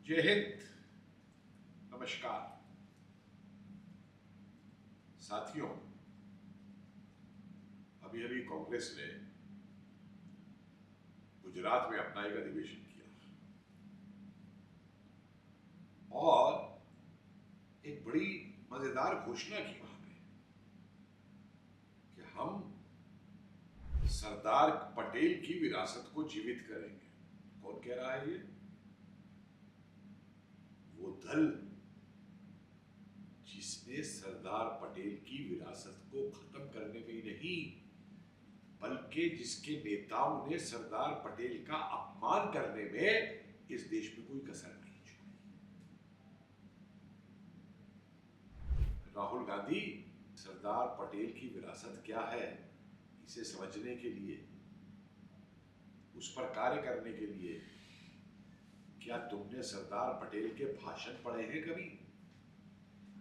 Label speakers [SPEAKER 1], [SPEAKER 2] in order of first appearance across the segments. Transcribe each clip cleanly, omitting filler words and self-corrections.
[SPEAKER 1] जय हिंद, नमस्कार साथियों। अभी अभी कांग्रेस ने गुजरात में अपना एक अधिवेशन किया और एक बड़ी मजेदार घोषणा की वहां पे कि हम सरदार पटेल की विरासत को जीवित करेंगे। कौन कह रहा है ये? वो दल जिसने सरदार पटेल की विरासत को खत्म करने में ही नहीं बल्कि जिसके नेताओं ने सरदार पटेल का अपमान करने में इस देश में कोई कसर नहीं छोड़ी। राहुल गांधी सरदार पटेल की विरासत क्या है इसे समझने के लिए, उस पर कार्य करने के लिए क्या तुमने सरदार पटेल के भाषण पढ़े हैं कभी?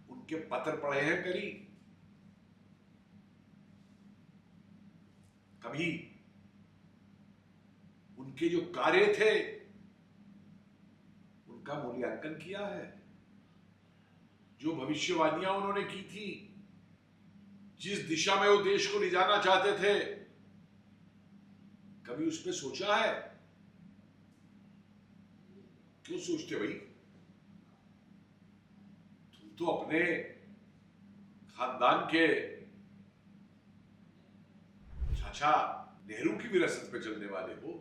[SPEAKER 1] उनके पत्र पढ़े हैं कभी उनके जो कार्य थे उनका मूल्यांकन किया है? जो भविष्यवाणियां उन्होंने की थी, जिस दिशा में वो देश को ले जाना चाहते थे, कभी उस पर सोचा है? क्यों सोचते भाई? तुम तो अपने खानदान के चाचा नेहरू की विरासत पे चलने वाले हो,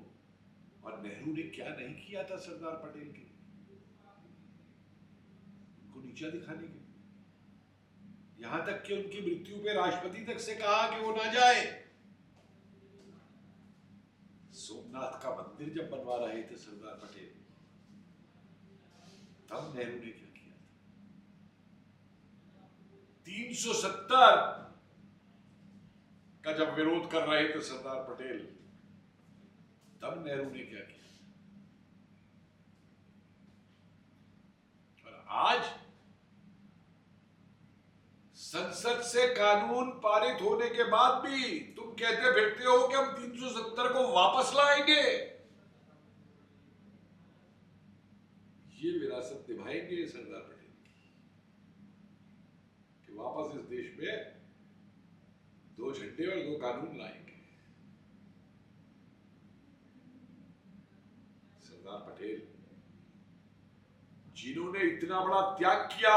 [SPEAKER 1] और नेहरू ने क्या नहीं किया था सरदार पटेल के लिए, उनको नीचा दिखाने के लिए, यहां तक कि उनकी मृत्यु पे राष्ट्रपति तक से कहा कि वो ना जाए। सोमनाथ का मंदिर जब बनवा रहे थे सरदार पटेल, तब नेहरू ने क्या किया था? 370 का जब विरोध कर रहे थे सरदार पटेल, तब नेहरू ने क्या किया? और आज संसद से कानून पारित होने के बाद भी तुम कहते फिरते हो कि हम 370 को वापस लाएंगे। ये विरासत निभाएंगे सरदार पटेल की कि वापस इस देश में 2 झंडे और 2 कानून लाएंगे। सरदार पटेल जिन्होंने इतना बड़ा त्याग किया,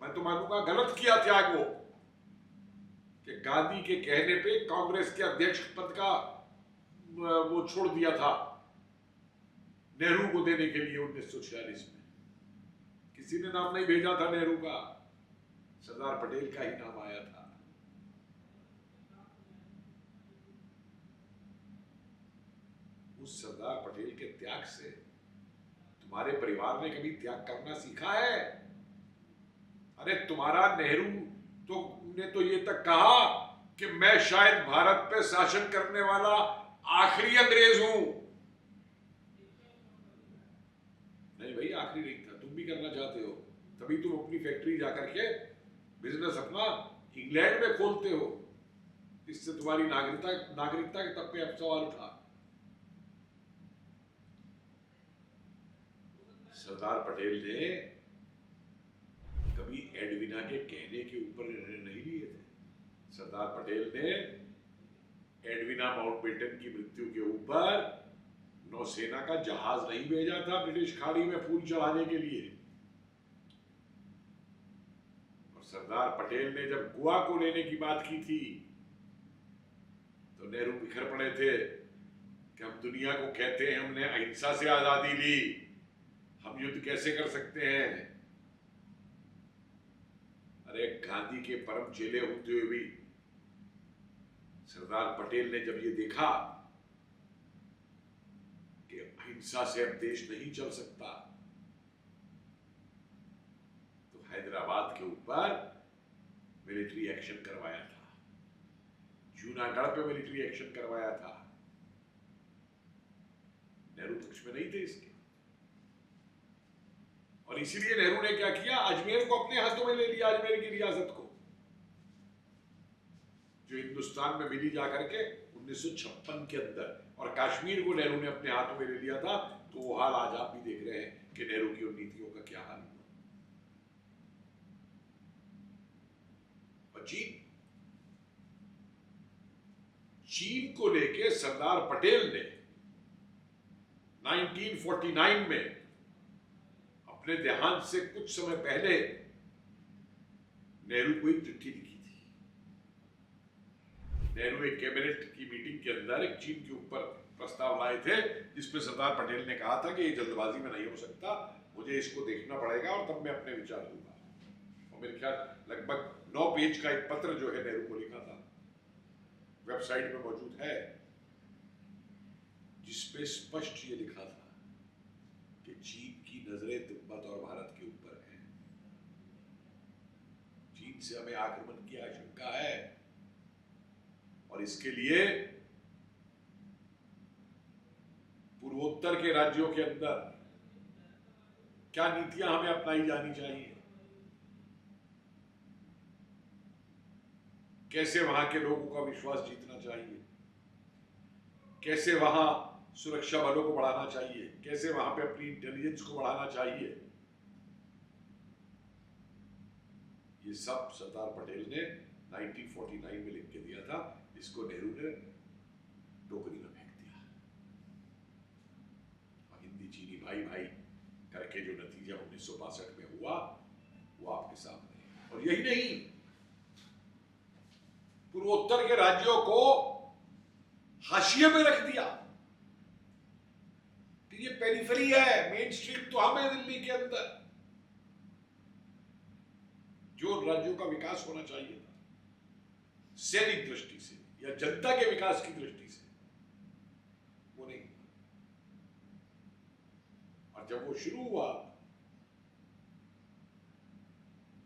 [SPEAKER 1] मैं तो मानूंगा गलत किया त्याग वो, कि गांधी के कहने पे कांग्रेस के अध्यक्ष पद का वो छोड़ दिया था नेहरू को देने के लिए 1946 में। किसी ने नाम नहीं भेजा था नेहरू का, सरदार पटेल का ही नाम आया था। उस सरदार पटेल के त्याग से तुम्हारे परिवार ने कभी त्याग करना सीखा है? अरे तुम्हारा नेहरू ने तो ये तक कहा कि मैं शायद भारत पे शासन करने वाला आखिरी अंग्रेज हूं। नहीं भाई, आखिरी नहीं था, तुम भी करना चाहते हो, तभी तुम अपनी फैक्ट्री जाकर के बिजनेस अपना इंग्लैंड में खोलते हो। इससे तुम्हारी नागरिकता के तब पे अब सवाल उठा। सरदार पटेल ने कभी एडविना के कहने के ऊपर निर्णय नहीं लिए थे। सरदार पटेल ने एडविना माउंटबेटन की मृत्यु के ऊपर नौसेना का जहाज नहीं भेजा था ब्रिटिश खाड़ी में फूल चढ़ाने के लिए। और सरदार पटेल ने जब गोवा को लेने की बात की थी तो नेहरू बिखर पड़े थे कि हम दुनिया को कहते हैं हमने अहिंसा से आजादी ली, हम युद्ध कैसे कर सकते हैं? अरे गांधी के परम चेले होते हुए भी सरदार पटेल ने जब ये देखा कि अहिंसा से अब देश नहीं चल सकता, तो हैदराबाद के ऊपर मिलिट्री एक्शन करवाया था, जूनागढ़ पे मिलिट्री एक्शन करवाया था। नेहरू पक्ष में नहीं थे इसके, और इसीलिए नेहरू ने क्या किया? अजमेर को अपने हाथों में ले लिया, अजमेर की रियासत को, जो हिंदुस्तान में मिली जाकर के 1956 के अंदर, और कश्मीर को नेहरू ने अपने हाथों में ले लिया था तो वो हाल आज आप भी देख रहे हैं कि नेहरू की उन नीतियों का क्या हाल हुआ। और चीन को लेके सरदार पटेल ने 1949 में अपने देहांत से कुछ समय पहले नेहरू को एक चिट्ठी लिखी थी। नेहरू एक कैबिनेट की मीटिंग के अंदर एक चीन के ऊपर प्रस्ताव लाए थे, जिसपे सरदार पटेल ने कहा था कि ये जल्दबाजी में नहीं हो सकता, मुझे इसको देखना पड़ेगा और तब मैं अपने विचार दूंगा। और मेरे ख्याल लगभग 9 पेज का एक पत्र जो है नेहरू को लिखा था, वेबसाइट में मौजूद है, जिसपे स्पष्ट ये लिखा था कि चीन की नजरें तिब्बत और भारत के ऊपर हैं। चीन से हमें आक्रमण की आशंका है और इसके लिए पूर्वोत्तर के राज्यों के अंदर क्या नीतियां हमें अपनाई जानी चाहिए, कैसे वहां के लोगों का विश्वास जीतना चाहिए, कैसे वहां सुरक्षा बलों को बढ़ाना चाहिए, कैसे वहां पे अपनी इंटेलिजेंस को बढ़ाना चाहिए, ये सब सरदार पटेल ने 1949 में लिख के दिया था। इसको नेहरू ने टोकरी में फेंक दिया और हिंदी चीनी भाई भाई करके जो नतीजा 1962 में हुआ वो आपके सामने है। और यही नहीं, पूर्वोत्तर के राज्यों को हाशिए में रख दिया कि ये पेरिफेरी है, मेन स्ट्रीम तो हम है दिल्ली के अंदर। जो राज्यों का विकास होना चाहिए था सैनिक दृष्टि से या जनता के विकास की दृष्टि से, वो नहीं। और जब वो शुरू हुआ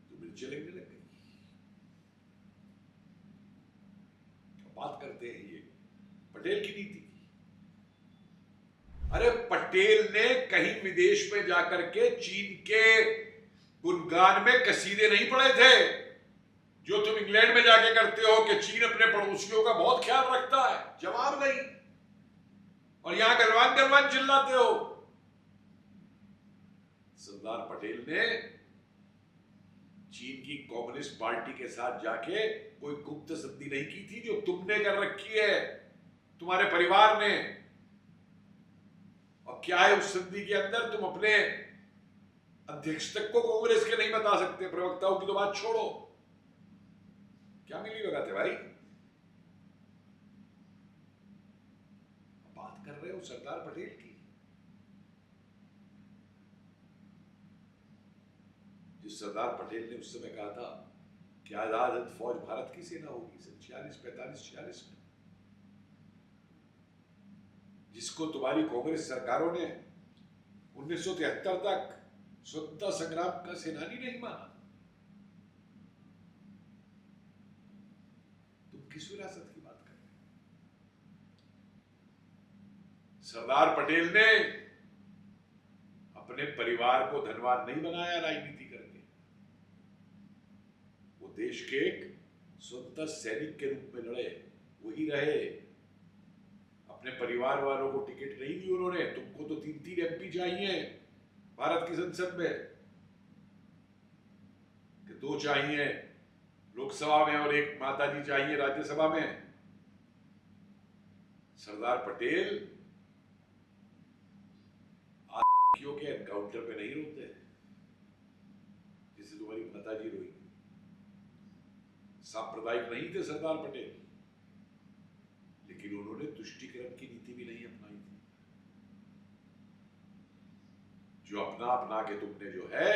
[SPEAKER 1] तो मिर्ची लगने लग गई। बात करते हैं ये पटेल की नीति की। अरे पटेल ने कहीं विदेश में जाकर के चीन के गुणगान में कसीदे नहीं पढ़े थे जो तुम इंग्लैंड में जाके करते हो कि चीन अपने पड़ोसियों का बहुत ख्याल रखता है। जवाब नहीं, और यहां गलवान गलवान चिल्लाते हो। सरदार पटेल ने चीन की कम्युनिस्ट पार्टी के साथ जाके कोई गुप्त संधि नहीं की थी जो तुमने कर रखी है, तुम्हारे परिवार ने। और क्या है उस संधि के अंदर, तुम अपने अध्यक्ष तक को कांग्रेस के नहीं बता सकते, प्रवक्ताओं की तो बात छोड़ो। क्या मिली भगत है भाई? बात कर रहे हो सरदार पटेल की, जिस सरदार पटेल ने उस समय कहा था कि आजाद हिंद फौज भारत की सेना होगी 46, 45, 46 में, जिसको तुम्हारी कांग्रेस सरकारों ने 1973 तक स्वतंत्रता संग्राम का सेनानी नहीं माना। तुम किस विरासत की बात कर रहे हो? सरदार पटेल ने अपने परिवार को धनवान नहीं बनाया राजनीति करके, वो देश के एक स्वतंत्र सैनिक के रूप में लड़े, वही रहे। अपने परिवार वालों को टिकट नहीं दी उन्होंने। तुमको तो 3-3 MP चाहिए भारत की संसद में, कि 2 चाहिए लोकसभा में और 1 माताजी चाहिए राज्यसभा में। सरदार पटेल आतंकियों के एनकाउंटर पे नहीं रोते जिसे तुम्हारी माताजी रोई। सांप्रदायिक नहीं थे सरदार पटेल, लेकिन उन्होंने तुष्टीकरण की नीति भी नहीं अपनाई थी। जो अपना के तुमने जो है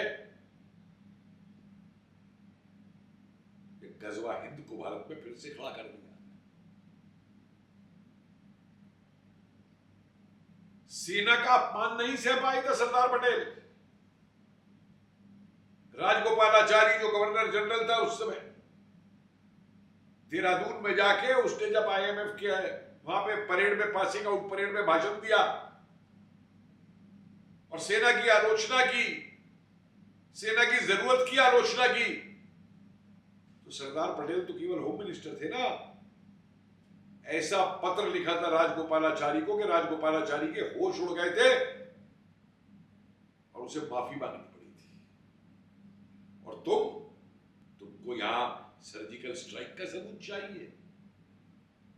[SPEAKER 1] गजवा हिंद को भारत में फिर से खड़ा कर दिया। सेना का अपमान नहीं सह पाए थे सरदार पटेल। राजगोपालाचारी जो गवर्नर जनरल था उस समय, देहरादून में जाके उसने जब IMF किया है वहां पे परेड में, पासिंग आउट परेड में भाषण दिया और सेना की आलोचना की, सेना की जरूरत की आलोचना की, तो सरदार पटेल तो केवल होम मिनिस्टर थे ना। ऐसा पत्र लिखा था राजगोपालाचारी को कि राजगोपालाचारी के होश उड़ गए थे उसे माफी मांगनी पड़ी थी। और तुमको यहां सर्जिकल स्ट्राइक का सबूत चाहिए,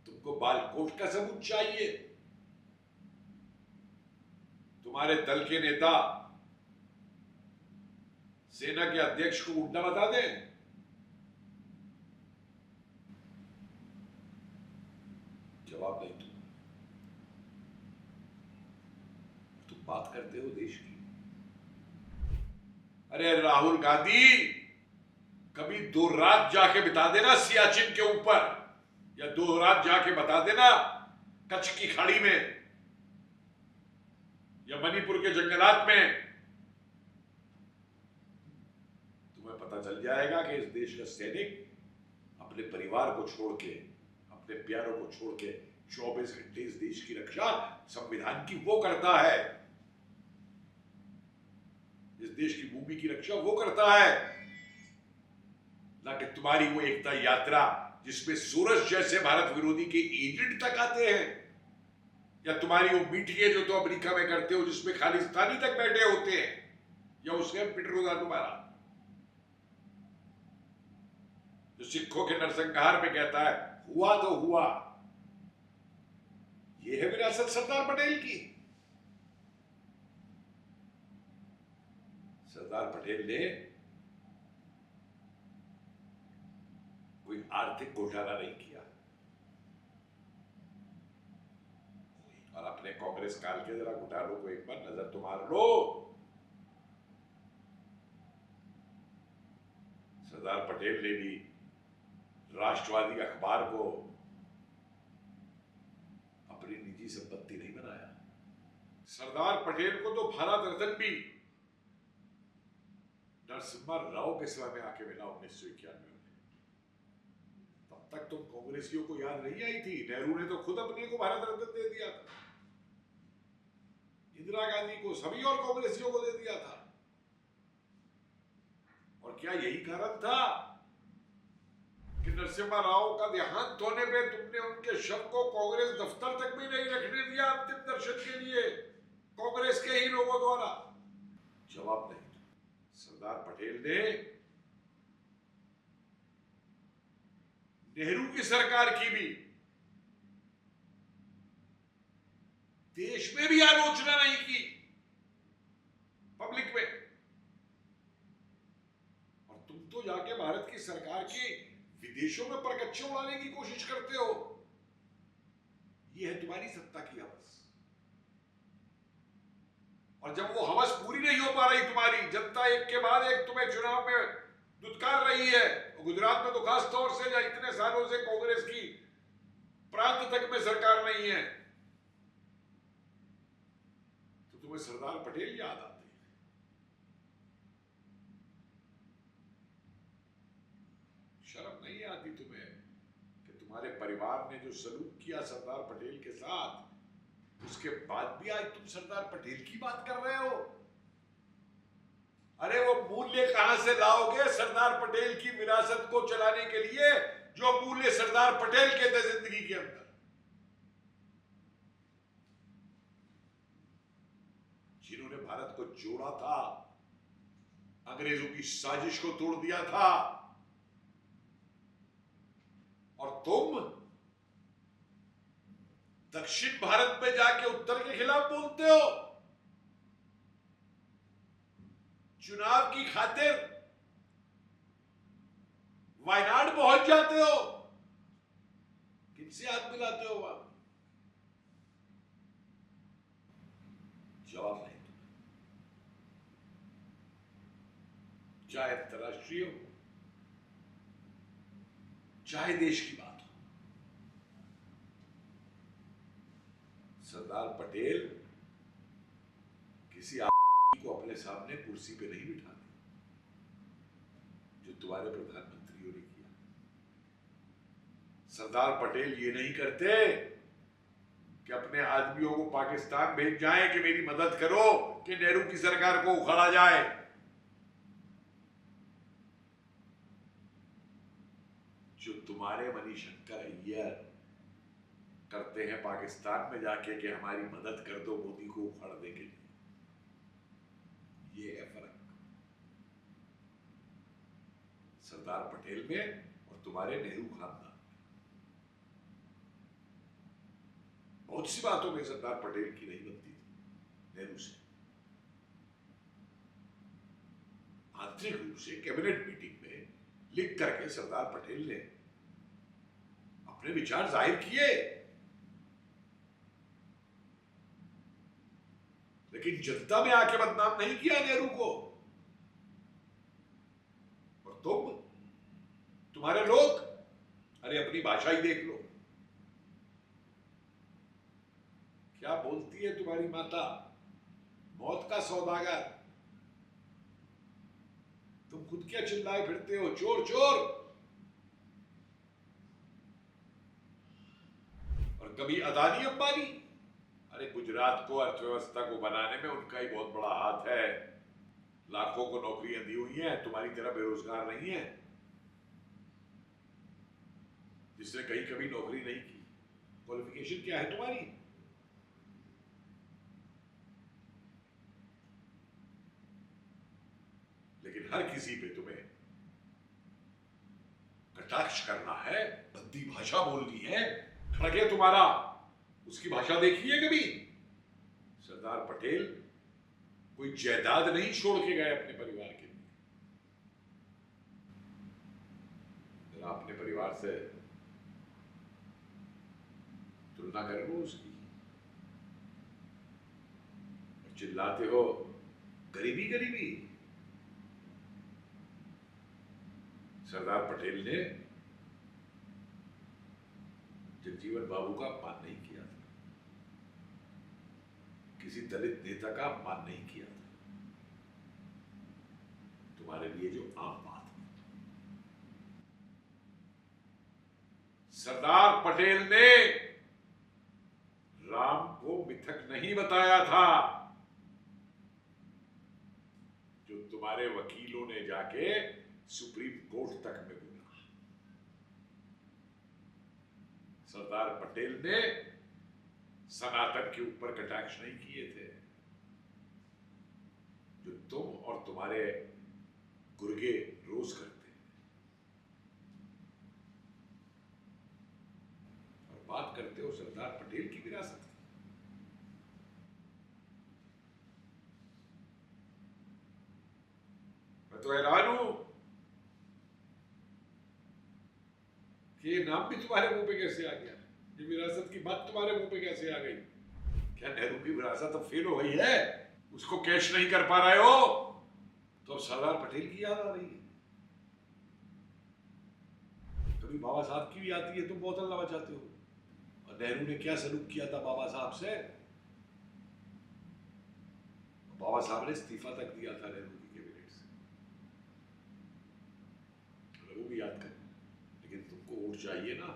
[SPEAKER 1] तुमको बालकोट का सबूत चाहिए, तुम्हारे दल के नेता सेना के अध्यक्ष को उल्टा बता दें। जवाब नहीं। तुम बात करते हो देश की। अरे राहुल गांधी, कभी 2 रात जाके बिता देना सियाचिन के ऊपर, या 2 रात जाके बता देना कच्छ की खाड़ी में या मणिपुर के जंगलात में। तुम्हें पता चल जाएगा कि इस देश का सैनिक अपने परिवार को छोड़ के, अपने प्यारों को छोड़ के 24 घंटे इस देश की रक्षा संविधान की वो करता है, इस देश की भूमि की रक्षा वो करता है, ना कि तुम्हारी वो एकता यात्रा जिसमें सूरज जैसे भारत विरोधी के एजेंट तक आते हैं, या तुम्हारी वो मीटिंगें जो तो अमेरिका में करते हो जिसमें खालिस्तानी तक बैठे होते हैं, या उसके पिटरूदा तुम्हारा जो सिखों के नरसंहार में कहता है हुआ तो हुआ। ये है विरासत सरदार पटेल की। सरदार पटेल ने कोई आर्थिक घोटाला नहीं किया, और अपने कांग्रेस काल के जरा घोटालों को एक बार नजर तो मार लो। सरदार पटेल ने भी राष्ट्रवादी अखबार को अपनी निजी संपत्ति नहीं बनाया। सरदार पटेल को तो भारत रत्न भी नरसिम्हा राव के समय में आके मिला 1991 में। तब तक तुम कांग्रेसियों को याद नहीं आई थी। नेहरू ने तो खुद अपने को भारत रत्न दे दिया था, इंदिरा गांधी को, सभी और कांग्रेसियों को दे दिया था। और क्या यही कारण था कि नरसिम्हा राव का देहांत होने पे तुमने उनके शव को कांग्रेस दफ्तर तक भी नहीं रखने दिया अंतिम दर्शन के लिए, कांग्रेस के ही लोगों द्वारा? जवाब नहीं। सरदार पटेल ने नेहरू की सरकार की भी देश में भी आलोचना नहीं की, पब्लिक में। और तुम तो जाके भारत की सरकार की विदेशों में परकच्चे उड़ाने की कोशिश करते हो। यह है तुम्हारी सत्ता की हवस। और जब वो हवस पूरी नहीं हो पा रही तुम्हारी, जनता एक के बाद एक तुम्हें चुनाव में दुत्कार रही है, गुजरात में तो खास तौर से, जहां इतने सालों से कांग्रेस की प्रांत तक में सरकार नहीं है, तो तुम्हें सरदार पटेल याद आते हैं। शर्म नहीं आती तुम्हें कि तुम्हारे परिवार ने जो सलूक किया सरदार पटेल के साथ, उसके बाद भी आज तुम सरदार पटेल की बात कर रहे हो? अरे वो मूल्य कहां से लाओगे सरदार पटेल की विरासत को चलाने के लिए, जो मूल्य सरदार पटेल के थे जिंदगी के अंदर? जिन्होंने भारत को जोड़ा था, अंग्रेजों की साजिश को तोड़ दिया था, और तुम दक्षिण भारत में जाके उत्तर के खिलाफ बोलते हो, चुनाव की खातिर वायनाड पहुंच जाते हो, किनसे हाथ मिलाते हो वहां? जवाब नहीं। चाहे अंतरराष्ट्रीय हो, चाहे देश की बात हो, सरदार पटेल किसी को अपने सामने कुर्सी पे नहीं बिठाते, जो तुम्हारे प्रधानमंत्रियों ने किया। सरदार पटेल ये नहीं करते कि अपने आदमियों को पाकिस्तान भेज जाएं कि मेरी मदद करो कि नेहरू की सरकार को उखाड़ा जाए। जो तुम्हारे मणिशंकर अय्यर करते हैं पाकिस्तान में जाके कि हमारी मदद कर दो मोदी को उखाड़ने के लिए, ये सरदार पटेल में और तुम्हारे नेहरू खानदान। बहुत सी बातों में सरदार पटेल की नहीं बनती थी नेहरू से। आंतरिक रूप से कैबिनेट मीटिंग में लिख करके सरदार पटेल ने अपने विचार जाहिर किए, लेकिन जनता में आके बदनाम नहीं किया नेहरू को। और तुम्हारे लोग, अरे अपनी भाषा ही देख लो, क्या बोलती है तुम्हारी माता, मौत का सौदागर। तुम खुद क्या चिल्लाए फिरते हो, चोर चोर। और कभी अदानी अंबानी, अरे गुजरात को अर्थव्यवस्था को बनाने में उनका ही बहुत बड़ा हाथ है, लाखों को नौकरियां दी हुई हैं, तुम्हारी तरह बेरोजगार नहीं है जिसने कहीं कभी नौकरी नहीं की। क्वालिफिकेशन क्या है तुम्हारी? लेकिन हर किसी पे तुम्हें कटाक्ष करना है, बद्दी भाषा बोलनी है। खड़गे तुम्हारा, उसकी भाषा देखी है कभी? सरदार पटेल कोई जायदाद नहीं छोड़ के गए अपने परिवार के लिए। जरा अपने परिवार से तुलना कर लो उसकी। चिल्लाते हो गरीबी गरीबी। सरदार पटेल ने जगजीवन बाबू का अपमान नहीं किया था, किसी दलित नेता का अपमान नहीं किया था। तुम्हारे लिए जो आम बात है, सरदार पटेल ने राम को मिथक नहीं बताया था, जो तुम्हारे वकीलों ने जाके सुप्रीम कोर्ट तक में बोला। सरदार पटेल ने सनातन के ऊपर कटाक्ष नहीं किए थे, जो तुम और तुम्हारे गुर्गे रोज करते हैं। और बात करते हो सरदार पटेल की विरासत की। मैं तो हैरान हूं कि ये नाम भी तुम्हारे मुंह पे कैसे आ गया, ये विरासत की बात तुम्हारे मुंह पे कैसे आ गई? क्या नेहरू की विरासत अब फेल हो गई है, उसको कैश नहीं कर पा रहे हो, तो अब सरदार पटेल की याद आ रही है? कभी बाबा साहब की भी आती है, तुम बहुत हल्ला मचाते हो। और नेहरू ने क्या सलूक किया था बाबा साहब से? बाबा साहब ने इस्तीफा तक दिया था नेहरू की कैबिनेट से, वो भी याद कर। लेकिन तुमको वोट चाहिए ना,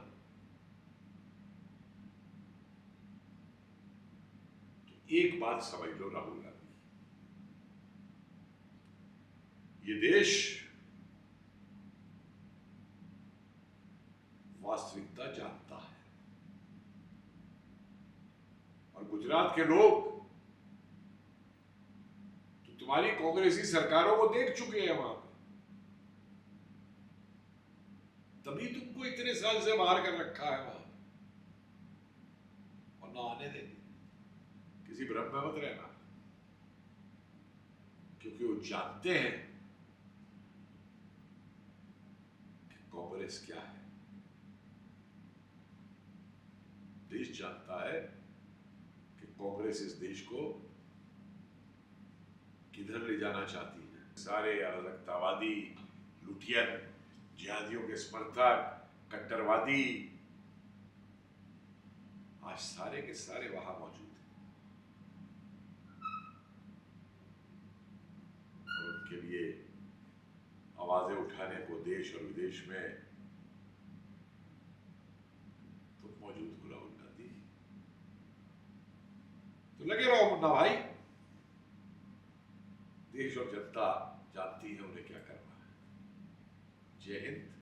[SPEAKER 1] तो एक बात समझ लो राहुल गांधी, ये देश वास्तविकता जानता है। और गुजरात के लोग तो तुम्हारी कांग्रेसी सरकारों को देख चुके हैं वहां पे, तभी तुमको इतने साल से बाहर कर रखा है वहां, और ना आने देंगे। किसी भ्रम में मत रहना, क्योंकि वो जानते हैं कि कांग्रेस क्या है। देश जानता है कि कांग्रेस इस देश को किधर ले जाना चाहती है। सारे अराजकतावादी, लुटियन, जिहादियों के समर्थक, कट्टरवादी, आज सारे के सारे वहां मौजूद हैं। और उनके लिए आवाजें उठाने को देश और विदेश में तुम मौजूद हो राहुल गांधी। तो लगे रहो मुन्ना भाई, देश और जनता जानती है उन्हें क्या करना है। जय हिंद।